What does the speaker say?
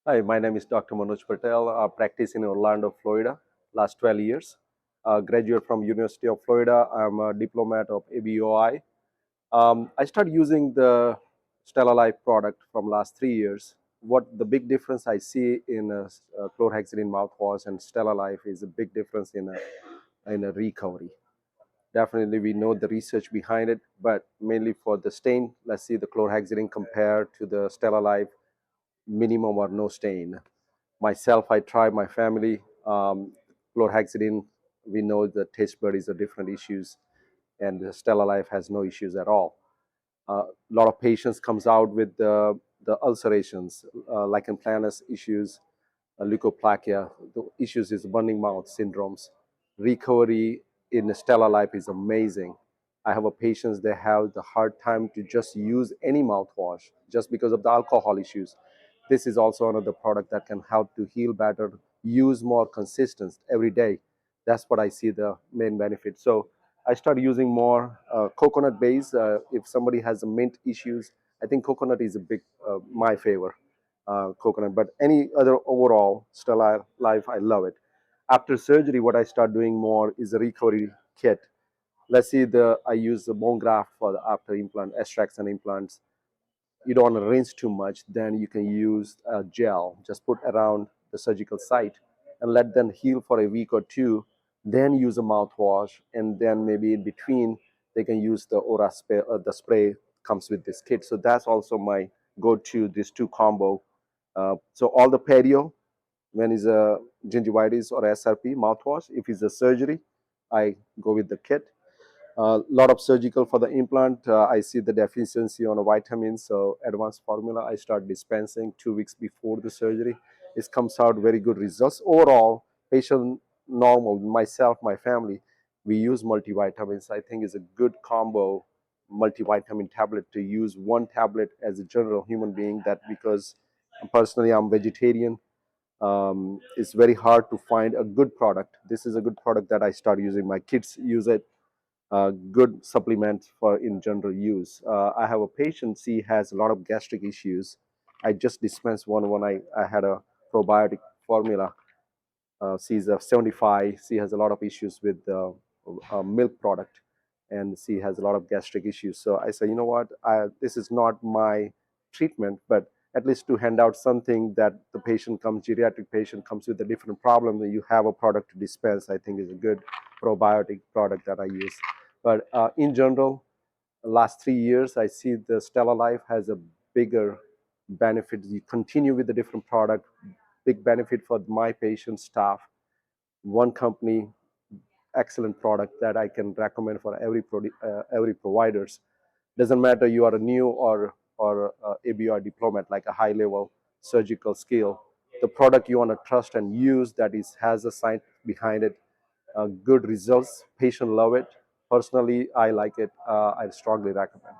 Hi, my name is Dr. Manoj Patel. I practice in Orlando, Florida, last 12 years. Graduate from University of Florida. I'm a diplomat of ABOI. I started using the StellaLife product from last 3 years. What the big difference I see in a chlorhexidine mouthwash and StellaLife is a big difference in a recovery. Definitely, we know the research behind it, but mainly for the stain, let's see the chlorhexidine compared to the StellaLife minimum or no stain. Myself, I try, my family, chlorhexidine, we know the taste bud is a different issues, and the StellaLife has no issues at all. A lot of patients comes out with the ulcerations, lichen planus issues, leukoplakia. The issues is burning mouth syndromes. Recovery in StellaLife is amazing. I have a patients they have the hard time to just use any mouthwash just because of the alcohol issues. This is also another product that can help to heal better, use more consistent every day. That's what I see the main benefit. So I started using more coconut base. If somebody has a mint issues, I think coconut is a big my favor coconut. But any other overall Stellar Life, I love it. After surgery, what I start doing more is a recovery kit. Let's see the I use the bone graft for the after implant extraction implants. You don't want to rinse too much, then you can use a gel. Just put around the surgical site and let them heal for a week or two. Then use a mouthwash, and then maybe in between they can use the aura spray. The spray comes with this kit, so that's also my go-to. This two combo. So all the perio, when is a gingivitis or SRP mouthwash. If it's a surgery, I go with the kit. A lot of surgical for the implant. I see the deficiency on a vitamin, so advanced formula I start dispensing 2 weeks before the surgery. It comes out very good results. Overall, patient normal, myself, my family, we use multivitamins. I think is a good combo multivitamin tablet to use one tablet as a general human being. That because personally I'm vegetarian, it's very hard to find a good product. This is a good product that I start using. My kids use it, good supplement for in general use. I have a patient, she has a lot of gastric issues. I just dispensed one when I had a probiotic formula. She's a 75. She has a lot of issues with milk product, and she has a lot of gastric issues. So I say, you know what? This is not my treatment, but at least to hand out something that the patient comes, geriatric patient comes with a different problem, that you have a product to dispense. I think is a good probiotic product that I use. But in general, the last 3 years, I see the Stella Life has a bigger benefit. You continue with the different product, big benefit for my patient staff. One company, excellent product that I can recommend for every providers. Doesn't matter you are a new or ABR diplomat, like a high level surgical skill. The product you want to trust and use that is has a science behind it, good results. Patient love it. Personally, I like it. I strongly recommend.